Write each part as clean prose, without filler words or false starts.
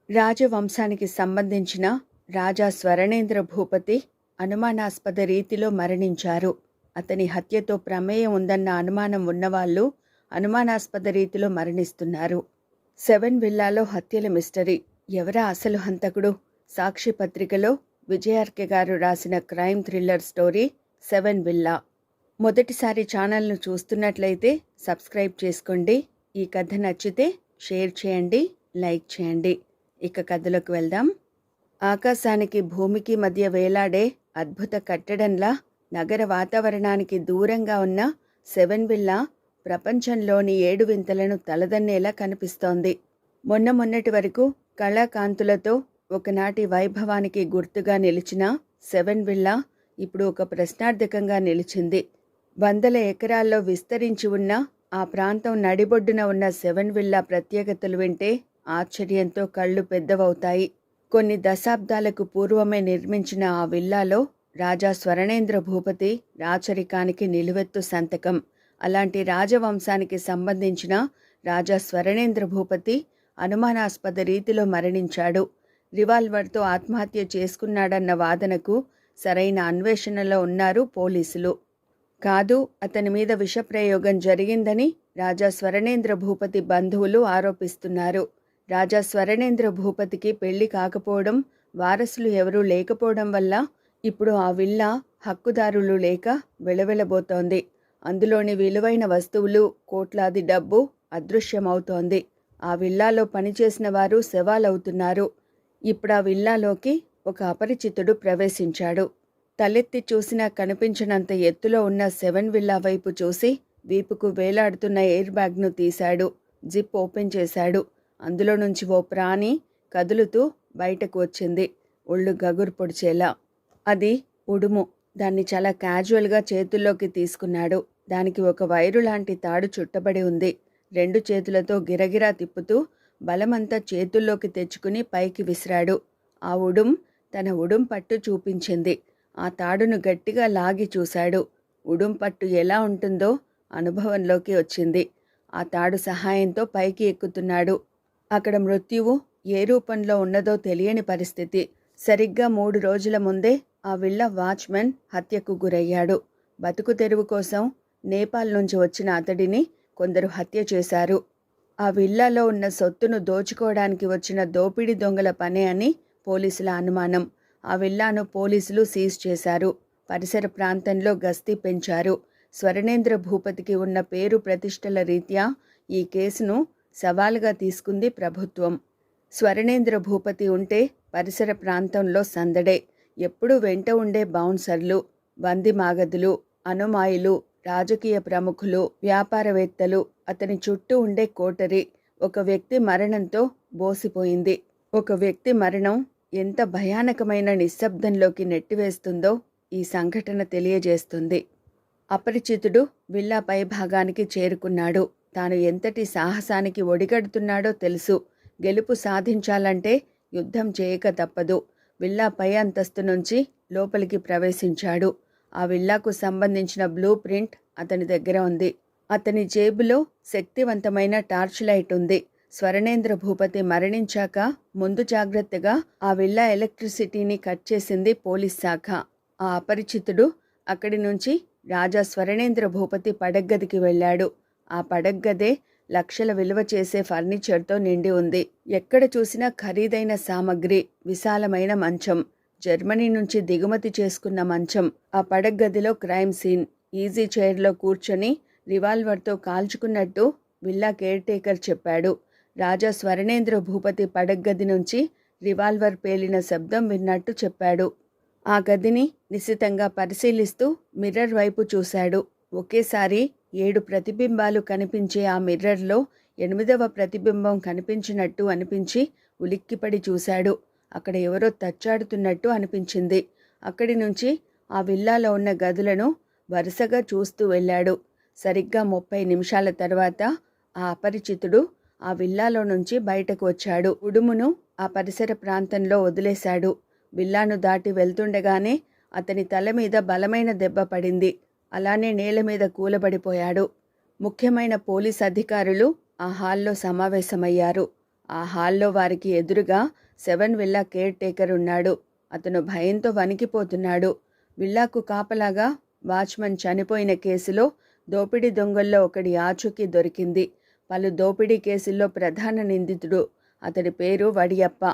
రాజవంశానికి సంబంధించిన రాజా స్వరణేంద్ర భూపతి అనుమానాస్పద రీతిలో మరణించారు. అతని హత్యతో ప్రమేయం ఉందన్న అనుమానం ఉన్నవాళ్లు అనుమానాస్పద రీతిలో మరణిస్తున్నారు. సెవెన్ విల్లాలో హత్యల మిస్టరీ. ఎవరా అసలు హంతకుడు? సాక్షి పత్రికలో విజయార్కే గారు రాసిన crime thriller story seven villa. మొదటిసారి ఛానల్ను చూస్తున్నట్లయితే సబ్స్క్రైబ్ చేసుకోండి. ఈ కథ నచ్చితే షేర్ చేయండి, లైక్ చేయండి. ఇక కథలోకి వెళ్దాం. ఆకాశానికి భూమికి మధ్య వేలాడే అద్భుత కట్టడంలా నగర వాతావరణానికి దూరంగా ఉన్న సెవెన్ విల్లా ప్రపంచంలోని 7 వింతలను తలదన్నేలా కనిపిస్తోంది. మొన్నటి వరకు కళాకాంతులతో ఒకనాటి వైభవానికి గుర్తుగా నిలిచిన సెవెన్ విల్లా ఇప్పుడు ఒక ప్రశ్నార్థకంగా నిలిచింది. వందల ఎకరాల్లో విస్తరించి ఉన్న ఆ ప్రాంతం నడిబొడ్డున ఉన్న సెవెన్ విల్లా ప్రత్యేకతలు వింటే ఆశ్చర్యంతో కళ్ళు పెద్దవవుతాయి. కొన్ని దశాబ్దాలకు పూర్వమే నిర్మించిన ఆ విల్లాలో రాజా స్వరణేంద్ర భూపతి రాచరికానికి నిలువెత్తు సంతకం. అలాంటి రాజవంశానికి సంబంధించిన రాజా స్వరణేంద్ర భూపతి అనుమానాస్పద రీతిలో మరణించాడు. రివాల్వర్తో ఆత్మహత్య చేసుకున్నాడన్న వాదనకు సరైన అన్వేషణలో ఉన్నారు పోలీసులు. కాదు, అతని మీద విషప్రయోగం జరిగిందని రాజా స్వరణేంద్ర భూపతి బంధువులు ఆరోపిస్తున్నారు. రాజా స్వరణేంద్ర భూపతికి పెళ్లి కాకపోవడం, వారసులు ఎవరూ లేకపోవడం వల్ల ఇప్పుడు ఆ విల్లా హక్కుదారులు లేక వెలవెలబోతోంది. అందులోని విలువైన వస్తువులు, కోట్లాది డబ్బు అదృశ్యమవుతోంది. ఆ విల్లాలో పనిచేసిన వారు శవాలవుతున్నారు. ఇప్పుడు ఆ విల్లాలోకి ఒక అపరిచితుడు ప్రవేశించాడు. తలెత్తి చూసినా కనిపించనంత ఎత్తులో ఉన్న సెవెన్ విల్లా వైపు చూసి వీపుకు వేలాడుతున్న ఎయిర్ బ్యాగ్ను తీశాడు. జిప్ ఓపెన్ చేశాడు. అందులో నుంచి ఓ ప్రాణి కదులుతూ బయటకు వచ్చింది, ఒళ్ళు గగురు పొడిచేలా. అది ఉడుము. దాన్ని చాలా క్యాజువల్గా చేతుల్లోకి తీసుకున్నాడు. దానికి ఒక వైరు లాంటి తాడు చుట్టబడి ఉంది. 2 చేతులతో గిరగిరా తిప్పుతూ బలమంతా చేతుల్లోకి తెచ్చుకుని పైకి విసిరాడు. ఆ ఉడుం తన ఉడుం పట్టు చూపించింది. ఆ తాడును గట్టిగా లాగి చూశాడు. ఉడుం పట్టు ఎలా ఉంటుందో అనుభవంలోకి వచ్చింది. ఆ తాడు సహాయంతో పైకి ఎక్కుతున్నాడు. అక్కడ మృత్యువు ఏ రూపంలో ఉన్నదో తెలియని పరిస్థితి. సరిగ్గా 3 రోజుల ముందే ఆ విల్లా వాచ్మెన్ హత్యకు గురయ్యాడు. బతుకు తెరువు కోసం నేపాల్ నుంచి వచ్చిన అతడిని కొందరు హత్య చేశారు. ఆ విల్లాలో ఉన్న సొత్తును దోచుకోవడానికి వచ్చిన దోపిడీ దొంగల పనే అని పోలీసుల అనుమానం. ఆ విల్లాను పోలీసులు సీజ్ చేశారు. పరిసర ప్రాంతంలో గస్తీ పెంచారు. స్వరణేంద్ర భూపతికి ఉన్న పేరు ప్రతిష్టల రీత్యా ఈ కేసును సవాలుగా తీసుకుంది ప్రభుత్వం. స్వరణేంద్ర భూపతి ఉంటే పరిసర ప్రాంతంలో సందడే. ఎప్పుడూ వెంట ఉండే బౌన్సర్లు, బంది మాగదులు, అనుమాయులు, రాజకీయ ప్రముఖులు, వ్యాపారవేత్తలు, అతని చుట్టూ ఉండే కోటరీ. ఒక వ్యక్తి మరణంతో బోసిపోయింది. ఒక వ్యక్తి మరణం ఎంత భయానకమైన నిశ్శబ్దంలోకి నెట్టివేస్తుందో ఈ సంఘటన తెలియజేస్తుంది. అపరిచితుడు విల్లా పై భాగానికి చేరుకున్నాడు. తాను ఎంతటి సాహసానికి ఒడిగడుతున్నాడో తెలుసు. గెలుపు సాధించాలంటే యుద్ధం చేయక తప్పదు. విల్లా పై అంతస్తు నుంచి లోపలికి ప్రవేశించాడు. ఆ విల్లాకు సంబంధించిన బ్లూ ప్రింట్ అతని దగ్గర ఉంది. అతని జేబులో శక్తివంతమైన టార్చ్ లైట్ ఉంది. స్వరణేంద్ర భూపతి మరణించాక ముందు జాగ్రత్తగా ఆ విల్లా ఎలక్ట్రిసిటీని కట్ చేసింది పోలీస్ శాఖ. ఆ అపరిచితుడు అక్కడి నుంచి రాజా స్వరణేంద్ర భూపతి పడగ్గదికి వెళ్ళాడు. ఆ పడగ్గదే లక్షల విలువ చేసే ఫర్నిచర్తో నిండి ఉంది. ఎక్కడ చూసినా ఖరీదైన సామగ్రి, విశాలమైన మంచం, జర్మనీ నుంచి దిగుమతి చేసుకున్న మంచం. ఆ పడగ్గదిలో క్రైమ్ సీన్. ఈజీ చైర్లో కూర్చొని రివాల్వర్తో కాల్చుకున్నట్టు విల్లా కేర్ టేకర్ చెప్పాడు. రాజా స్వరణేంద్ర భూపతి పడగ్గది నుంచి రివాల్వర్ పేలిన శబ్దం విన్నట్టు చెప్పాడు. ఆ గదిని నిశితంగా పరిశీలిస్తూ మిర్రర్ వైపు చూశాడు. ఒకేసారి 7 ప్రతిబింబాలు కనిపించే ఆ మిర్రర్లో 8వ ప్రతిబింబం కనిపించినట్టు అనిపించి ఉలిక్కిపడి చూశాడు. అక్కడ ఎవరో తచ్చాడుతున్నట్టు అనిపించింది. అక్కడి నుంచి ఆ విల్లాలో ఉన్న గదులను వరుసగా చూస్తూ వెళ్ళాడు. సరిగ్గా 30 నిమిషాల తర్వాత ఆ అపరిచితుడు ఆ విల్లాలో నుంచి బయటకు వచ్చాడు. ఉడుమును ఆ పరిసర ప్రాంతంలో వదిలేశాడు. విల్లాను దాటి వెళ్తుండగానే అతని తల మీద బలమైన దెబ్బ పడింది. అలానే నేల మీద కూలబడిపోయాడు. ముఖ్యమైన పోలీస్ అధికారులు ఆ హాల్లో సమావేశమయ్యారు. ఆ హాల్లో వారికి ఎదురుగా 7 విల్లా కేర్ టేకర్ ఉన్నాడు. అతను భయంతో వణికిపోతున్నాడు. విల్లాకు కాపలాగా వాచ్మన్ చనిపోయిన కేసులో దోపిడీ దొంగల్లో ఒకడి ఆచూకీ దొరికింది. పలు దోపిడీ కేసుల్లో ప్రధాన నిందితుడు. అతడి పేరు వడియప్ప.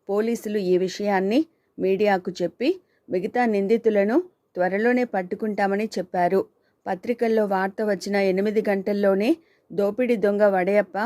పోలీసులు ఈ విషయాన్ని మీడియాకు చెప్పి మిగతా నిందితులను త్వరలోనే పట్టుకుంటామని చెప్పారు. పత్రికల్లో వార్త వచ్చిన 8 గంటల్లోనే దోపిడీ దొంగ వడియప్ప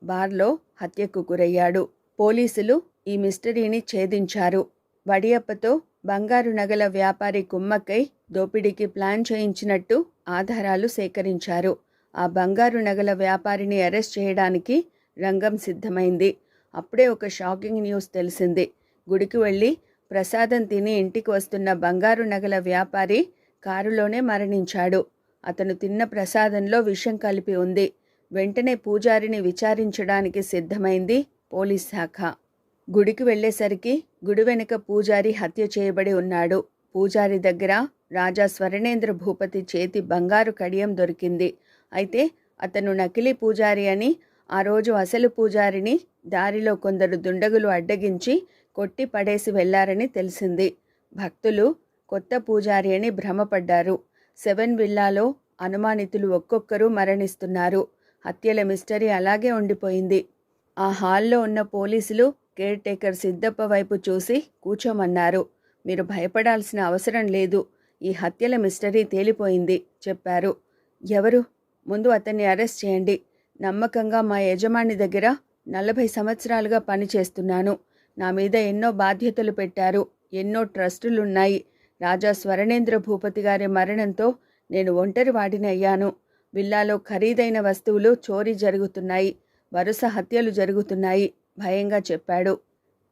బార్లో హత్యకు గురయ్యాడు. పోలీసులు ఈ మిస్టరీని ఛేదించారు. వడియప్పతో బంగారు నగల వ్యాపారి కుమ్మక్కై దోపిడీకి ప్లాన్ చేయించినట్టు ఆధారాలు సేకరించారు. ఆ బంగారు నగల వ్యాపారిని అరెస్ట్ చేయడానికి రంగం సిద్ధమైంది. అప్పుడే ఒక షాకింగ్ న్యూస్ తెలిసింది. గుడికి వెళ్ళి ప్రసాదం తిని ఇంటికి వస్తున్న బంగారు నగల వ్యాపారి కారులోనే మరణించాడు. అతను తిన్న ప్రసాదంలో విషం కలిపి ఉంది. వెంటనే పూజారిని విచారించడానికి సిద్ధమైంది పోలీస్ శాఖ. గుడికి వెళ్ళేసరికి గుడి వెనుక పూజారి హత్య చేయబడి ఉన్నాడు. పూజారి దగ్గర రాజా స్వరణేంద్ర భూపతి చేతి బంగారు కడియం దొరికింది. అయితే అతను నకిలీ పూజారి అని, ఆ రోజు అసలు పూజారిని దారిలో కొందరు దుండగులు అడ్డగించి కొట్టి పడేసి వెళ్లారని తెలిసింది. భక్తులు కొత్త పూజారి అని భ్రమపడ్డారు. 7 విల్లాలో అనుమానితులు ఒక్కొక్కరు మరణిస్తున్నారు. హత్యల మిస్టరీ అలాగే ఉండిపోయింది. ఆ హాల్లో ఉన్న పోలీసులు కేర్ టేకర్ సిద్దప్ప వైపు చూసి కూర్చోమన్నారు. మీరు భయపడాల్సిన అవసరం లేదు, ఈ హత్యల మిస్టరీ తేలిపోయింది చెప్పారు. ఎవరు? ముందు అతన్ని అరెస్ట్ చేయండి. నమ్మకంగా మా యజమాని దగ్గర 40 సంవత్సరాలుగా పనిచేస్తున్నాను. నా మీద ఎన్నో బాధ్యతలు పెట్టారు. ఎన్నో ట్రస్టులున్నాయి. రాజా స్వరణేంద్ర భూపతి గారి మరణంతో నేను ఒంటరి వాడిని అయ్యాను. విల్లాలో ఖరీదైన వస్తువులు చోరీ జరుగుతున్నాయి. వరుస హత్యలు జరుగుతున్నాయి భయంగా చెప్పాడు.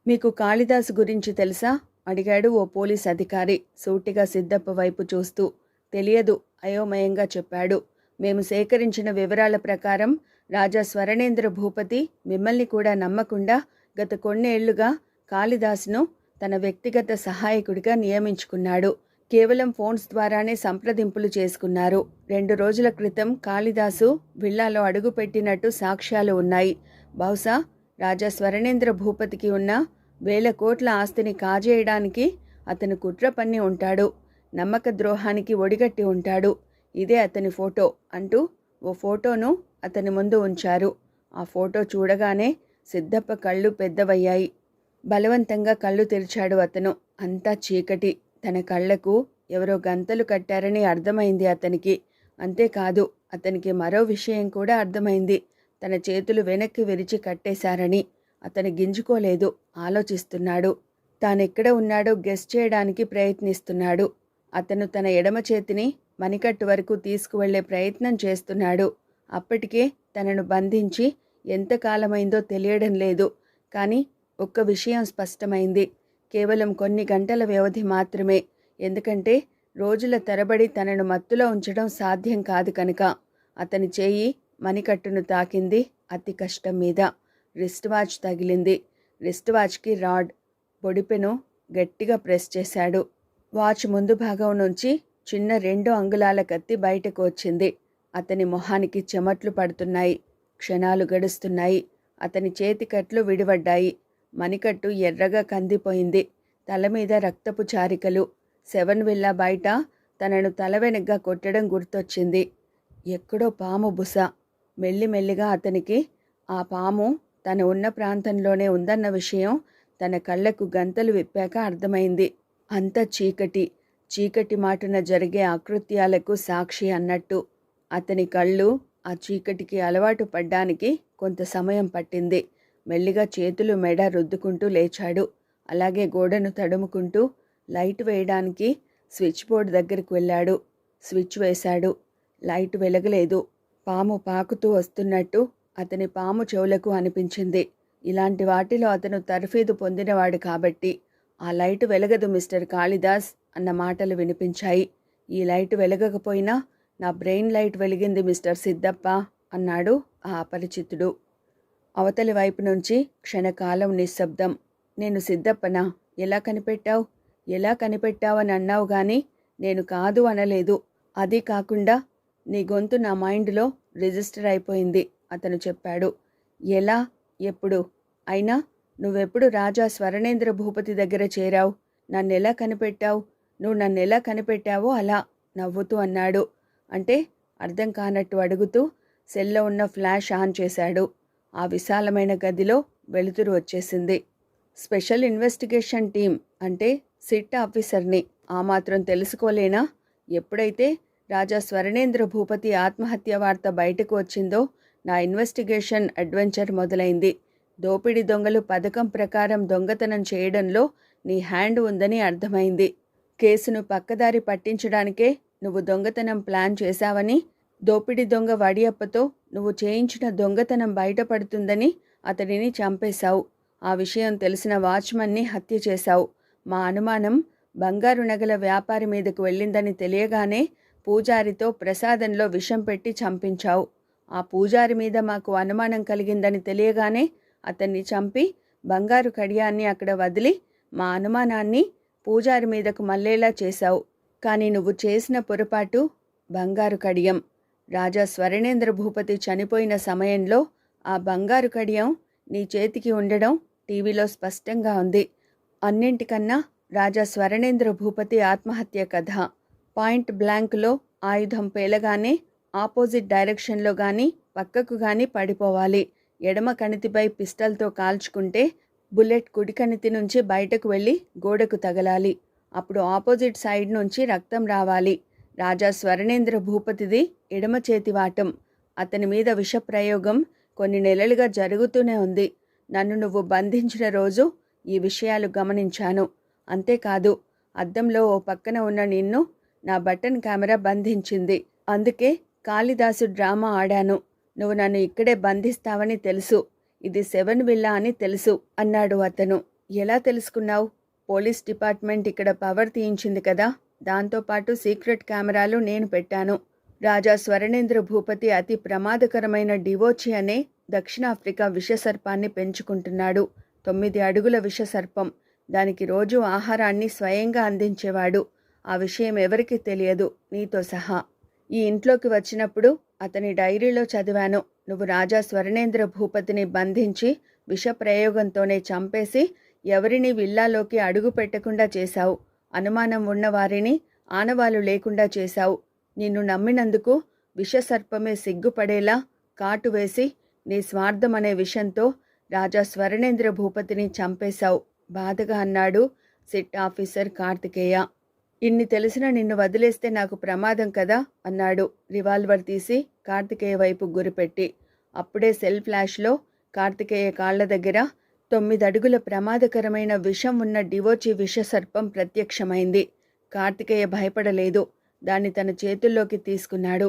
మీకు కాళిదాసు గురించి తెలుసా? అడిగాడు ఓ పోలీస్ అధికారి సూటిగా సిద్దప్ప వైపు చూస్తూ. తెలియదు అయోమయంగా చెప్పాడు. మేము సేకరించిన వివరాల ప్రకారం రాజా స్వరణేంద్ర భూపతి మిమ్మల్ని కూడా నమ్మకుండా గత కొన్నేళ్లుగా కాళిదాసును తన వ్యక్తిగత సహాయకుడిగా నియమించుకున్నాడు. కేవలం ఫోన్స్ ద్వారానే సంప్రదింపులు చేసుకున్నారు. 2 రోజుల క్రితం కాళిదాసు విల్లాలో అడుగుపెట్టినట్టు సాక్ష్యాలు ఉన్నాయి. బహుశా రాజా స్వరణేంద్ర భూపతికి ఉన్న 1000 కోట్ల ఆస్తిని కాజేయడానికి అతను కుట్ర పన్ని ఉంటాడు. నమ్మక ద్రోహానికి ఒడిగట్టి ఉంటాడు. ఇదే అతని ఫోటో అంటూ ఓ ఫోటోను అతని ముందు ఉంచారు. ఆ ఫోటో చూడగానే సిద్దప్ప కళ్ళు పెద్దవయ్యాయి. బలవంతంగా కళ్ళు తెరిచాడు అతను. అంతా చీకటి. తన కళ్లకు ఎవరో గంతలు కట్టారని అర్థమైంది అతనికి. అంతేకాదు, అతనికి మరో విషయం కూడా అర్థమైంది. తన చేతులు వెనక్కి విరిచి కట్టేశారని. అతను గింజుకోలేదు, ఆలోచిస్తున్నాడు. తానెక్కడ ఉన్నాడో గెస్ చేయడానికి ప్రయత్నిస్తున్నాడు. అతను తన ఎడమ చేతిని మణికట్టు వరకు తీసుకువెళ్లే ప్రయత్నం చేస్తున్నాడు. అప్పటికే తనను బంధించి ఎంతకాలమైందో తెలియడం లేదు. కానీ ఒక్క విషయం స్పష్టమైంది. కేవలం కొన్ని గంటల వ్యవధి మాత్రమే. ఎందుకంటే రోజుల తరబడి తనను మత్తులో ఉంచడం సాధ్యం కాదు కనుక. అతని చేయి మణికట్టును తాకింది అతి కష్టం మీద. రిస్ట్ వాచ్ తగిలింది. రిస్ట్ వాచ్కి రాడ్, బొడిపెను గట్టిగా ప్రెస్ చేశాడు. వాచ్ ముందు భాగం నుంచి చిన్న 2 అంగుళాల కత్తి బయటకు వచ్చింది. అతని మొహానికి చెమట్లు పడుతున్నాయి. క్షణాలు గడుస్తున్నాయి. అతని చేతికట్లు విడివడ్డాయి. మణికట్టు ఎర్రగా కందిపోయింది. తల మీద రక్తపు చారికలు. 7 విల్లా బయట తనను తల వెనగ్గా కొట్టడం గుర్తొచ్చింది. ఎక్కడో పాము బుస. మెల్లిమెల్లిగా అతనికి ఆ పాము తను ఉన్న ప్రాంతంలోనే ఉందన్న విషయం తన కళ్ళకు గంతలు విప్పాక అర్థమైంది. అంత చీకటి, చీకటి మాటున జరిగే అకృత్యాలకు సాక్షి అన్నట్టు. అతని కళ్ళు ఆ చీకటికి అలవాటు పడ్డానికి కొంత సమయం పట్టింది. మెల్లిగా చేతులు మెడ రుద్దుకుంటూ లేచాడు. అలాగే గోడను తడుముకుంటూ లైట్ వేయడానికి స్విచ్ బోర్డు దగ్గరికి వెళ్ళాడు. స్విచ్ వేశాడు. లైట్ వెలగలేదు. పాము పాకుతూ వస్తున్నట్టు అతని పాము చెవులకు అనిపించింది. ఇలాంటి వాటిలో అతను తర్ఫీదు పొందినవాడు కాబట్టి. ఆ లైట్ వెలగదు మిస్టర్ కాళిదాస్ అన్న మాటలు వినిపించాయి. ఈ లైట్ వెలగకపోయినా నా బ్రెయిన్ లైట్ వెలిగింది మిస్టర్ సిద్దప్ప అన్నాడు ఆ అపరిచితుడు. అవతలి వైపు నుంచి క్షణకాలం నిశ్శబ్దం. నేను సిద్దప్పనా? ఎలా కనిపెట్టావు? ఎలా కనిపెట్టావని అన్నావు గాని నేను కాదు అనలేదు. అది కాకుండా నీ గొంతు నా మైండ్లో రిజిస్టర్ అయిపోయింది అతను చెప్పాడు. ఎలా? ఎప్పుడు? అయినా నువ్వెప్పుడు రాజా స్వరణేంద్ర భూపతి దగ్గర చేరావు? నన్నెలా కనిపెట్టావు? నువ్వు నన్నెలా కనిపెట్టావో అలా నవ్వుతూ అన్నాడు. అంటే అర్థం కానట్టు అడుగుతూ సెల్లో ఉన్న ఫ్లాష్ ఆన్ చేశాడు. ఆ విశాలమైన గదిలో వెలుతురు వచ్చేసింది. స్పెషల్ ఇన్వెస్టిగేషన్ టీం అంటే సిట్ ఆఫీసర్ని. ఆ మాత్రం తెలుసుకోలేనా? ఎప్పుడైతే రాజా స్వరణేంద్ర భూపతి ఆత్మహత్య వార్త బయటకు వచ్చిందో నా ఇన్వెస్టిగేషన్ అడ్వెంచర్ మొదలైంది. దోపిడీ దొంగలు పథకం ప్రకారం దొంగతనం చేయడంలో నీ హ్యాండ్ ఉందని అర్థమైంది. కేసును పక్కదారి పట్టించడానికే నువ్వు దొంగతనం ప్లాన్ చేశావని, దోపిడీ దొంగ వడియప్పతో నువ్వు చేయించిన దొంగతనం బయటపడుతుందని అతడిని చంపేశావు. ఆ విషయం తెలిసిన వాచ్మన్ని హత్య చేశావు. మా అనుమానం బంగారు నగల వ్యాపారి మీదకు వెళ్ళిందని తెలియగానే పూజారితో ప్రసాదంలో విషం పెట్టి చంపించావు. ఆ పూజారి మీద మాకు అనుమానం కలిగిందని తెలియగానే అతన్ని చంపి బంగారు కడియాన్ని అక్కడ వదిలి మా అనుమానాన్ని పూజారి మీదకు మళ్ళేలా చేశావు. కానీ నువ్వు చేసిన పొరపాటు బంగారు కడియం. రాజా స్వరణేంద్ర భూపతి చనిపోయిన సమయంలో ఆ బంగారు కడియం నీ చేతికి ఉండడం టీవీలో స్పష్టంగా ఉంది. అన్నింటికన్నా రాజా స్వరణేంద్ర భూపతి ఆత్మహత్య కథ. పాయింట్ బ్లాంక్లో ఆయుధం పేలగానే ఆపోజిట్ డైరెక్షన్లో కానీ పక్కకు కానీ పడిపోవాలి. ఎడమ కణితిపై పిస్టల్తో కాల్చుకుంటే బుల్లెట్ కుడి కణితి నుంచి బయటకు వెళ్ళి గోడకు తగలాలి. అప్పుడు ఆపోజిట్ సైడ్ నుంచి రక్తం రావాలి. రాజా స్వరణేంద్ర భూపతిది ఎడమ చేతి వాటం. అతని మీద విషప్రయోగం కొన్ని నెలలుగా జరుగుతూనే ఉంది. నన్ను నువ్వు బంధించిన రోజు ఈ విషయాలు గమనించాను. అంతేకాదు, అద్దంలో ఓ పక్కన ఉన్న నిన్ను నా బటన్ కెమెరా బంధించింది. అందుకే కాళిదాసు డ్రామా ఆడాను. నువ్వు నన్ను ఇక్కడే బంధిస్తావని తెలుసు. ఇది 7 విల్లా అని తెలుసు అన్నాడు అతను. ఎలా తెలుసుకున్నావు? పోలీస్ డిపార్ట్మెంట్ ఇక్కడ పవర్ తీయించింది కదా, దాంతోపాటు సీక్రెట్ కెమెరాలు నేను పెట్టాను. రాజా స్వరణేంద్ర భూపతి అతి ప్రమాదకరమైన డివోచి అనే దక్షిణాఫ్రికా విషసర్పాన్ని పెంచుకుంటున్నాడు. 9 అడుగుల విషసర్పం. దానికి రోజు ఆహారాన్ని స్వయంగా అందించేవాడు. ఆ విషయం ఎవరికీ తెలియదు, నీతో సహా. ఈ ఇంట్లోకి వచ్చినప్పుడు అతని డైరీలో చదివాను. నువ్వు రాజా స్వరణేంద్ర భూపతిని బంధించి విషప్రయోగంతోనే చంపేసి ఎవరిని విల్లాలోకి అడుగు పెట్టకుండా చేశావు. అనుమానం ఉన్నవారిని ఆనవాలు లేకుండా చేశావు. నిన్ను నమ్మినందుకు విషసర్పమే సిగ్గుపడేలా కాటు వేసి నీ స్వార్థమనే విషంతో రాజా స్వరణేంద్ర భూపతిని చంపేశావు బాధగా అన్నాడు సిట్ ఆఫీసర్ కార్తికేయ. ఇన్ని తెలిసిన నిన్ను వదిలేస్తే నాకు ప్రమాదం కదా అన్నాడు రివాల్వర్ తీసి కార్తికేయ వైపు గురిపెట్టి. అప్పుడే సెల్ ఫ్లాష్లో కార్తికేయ కాళ్ల దగ్గర 9 అడుగుల ప్రమాదకరమైన విషం ఉన్న డివోచి విషసర్పం ప్రత్యక్షమైంది. కార్తికేయ భయపడలేదు. దాన్ని తన చేతుల్లోకి తీసుకున్నాడు.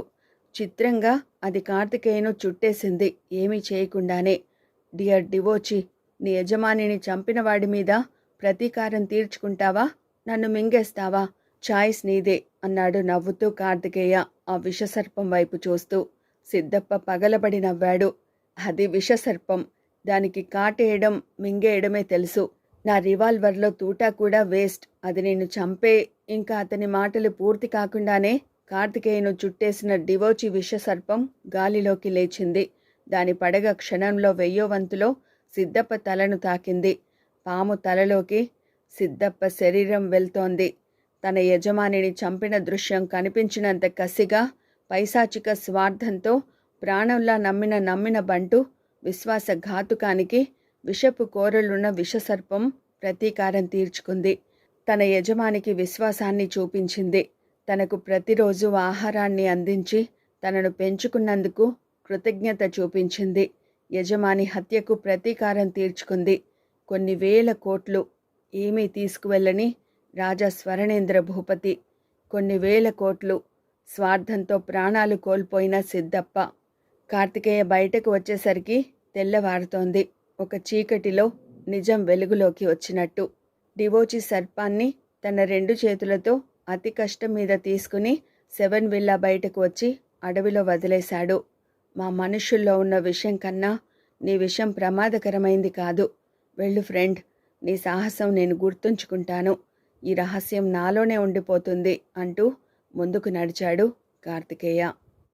చిత్రంగా అది కార్తికేయను చుట్టేసింది, ఏమీ చేయకుండానే. డియర్ డివోచి, నీ యజమానిని చంపిన వాడి మీద ప్రతీకారం తీర్చుకుంటావా, నన్ను మింగేస్తావా? చాయిస్ నీదే అన్నాడు నవ్వుతూ కార్తికేయ ఆ విషసర్పం వైపు చూస్తూ. సిద్ధప్ప పగలబడి నవ్వాడు. అది విషసర్పం. దానికి కాటేయడం మింగేయడమే తెలుసు. నా రివాల్వర్లో తూటా కూడా వేస్ట్. అది నిన్ను చంపే. ఇంకా అతని మాటలు పూర్తి కాకుండానే కార్తికేయను చుట్టేసిన డివోచి విషసర్పం గాలిలోకి లేచింది. దాని పడగ క్షణంలో 1000వ వంతులో సిద్ధప్ప తలను తాకింది. పాము తలలోకి సిద్ధప్ప శరీరం వెళ్తోంది. తన యజమానిని చంపిన దృశ్యం కనిపించినంత కసిగా, పైశాచిక స్వార్థంతో ప్రాణంలా నమ్మిన బంటు విశ్వాసఘాతుకానికి విషపు కోరలున్న విషసర్పం ప్రతీకారం తీర్చుకుంది. తన యజమానికి విశ్వాసాన్ని చూపించింది. తనకు ప్రతిరోజు ఆహారాన్ని అందించి తనను పెంచుకున్నందుకు కృతజ్ఞత చూపించింది. యజమాని హత్యకు ప్రతీకారం తీర్చుకుంది. కొన్ని వేల కోట్లు ఏమీ తీసుకువెళ్ళని రాజా స్వరణేంద్ర భూపతి, కొన్ని వేల కోట్లు స్వార్థంతో ప్రాణాలు కోల్పోయిన సిద్ధప్ప. కార్తికేయ బయటకు వచ్చేసరికి తెల్లవారుతోంది. ఒక చీకటిలో నిజం వెలుగులోకి వచ్చినట్టు. డివోచి సర్పాన్ని తన 2 చేతులతో అతి కష్టం మీద తీసుకుని 7 విల్లా బయటకు వచ్చి అడవిలో వదిలేశాడు. మా మనుషుల్లో ఉన్న విషయం కన్నా నీ విషయం ప్రమాదకరమైంది కాదు. వెళ్ళు ఫ్రెండ్, నీ సాహసం నేను గుర్తుంచుకుంటాను. ఈ రహస్యం నాలోనే ఉండిపోతుంది అంటూ ముందుకు నడిచాడు కార్తికేయ.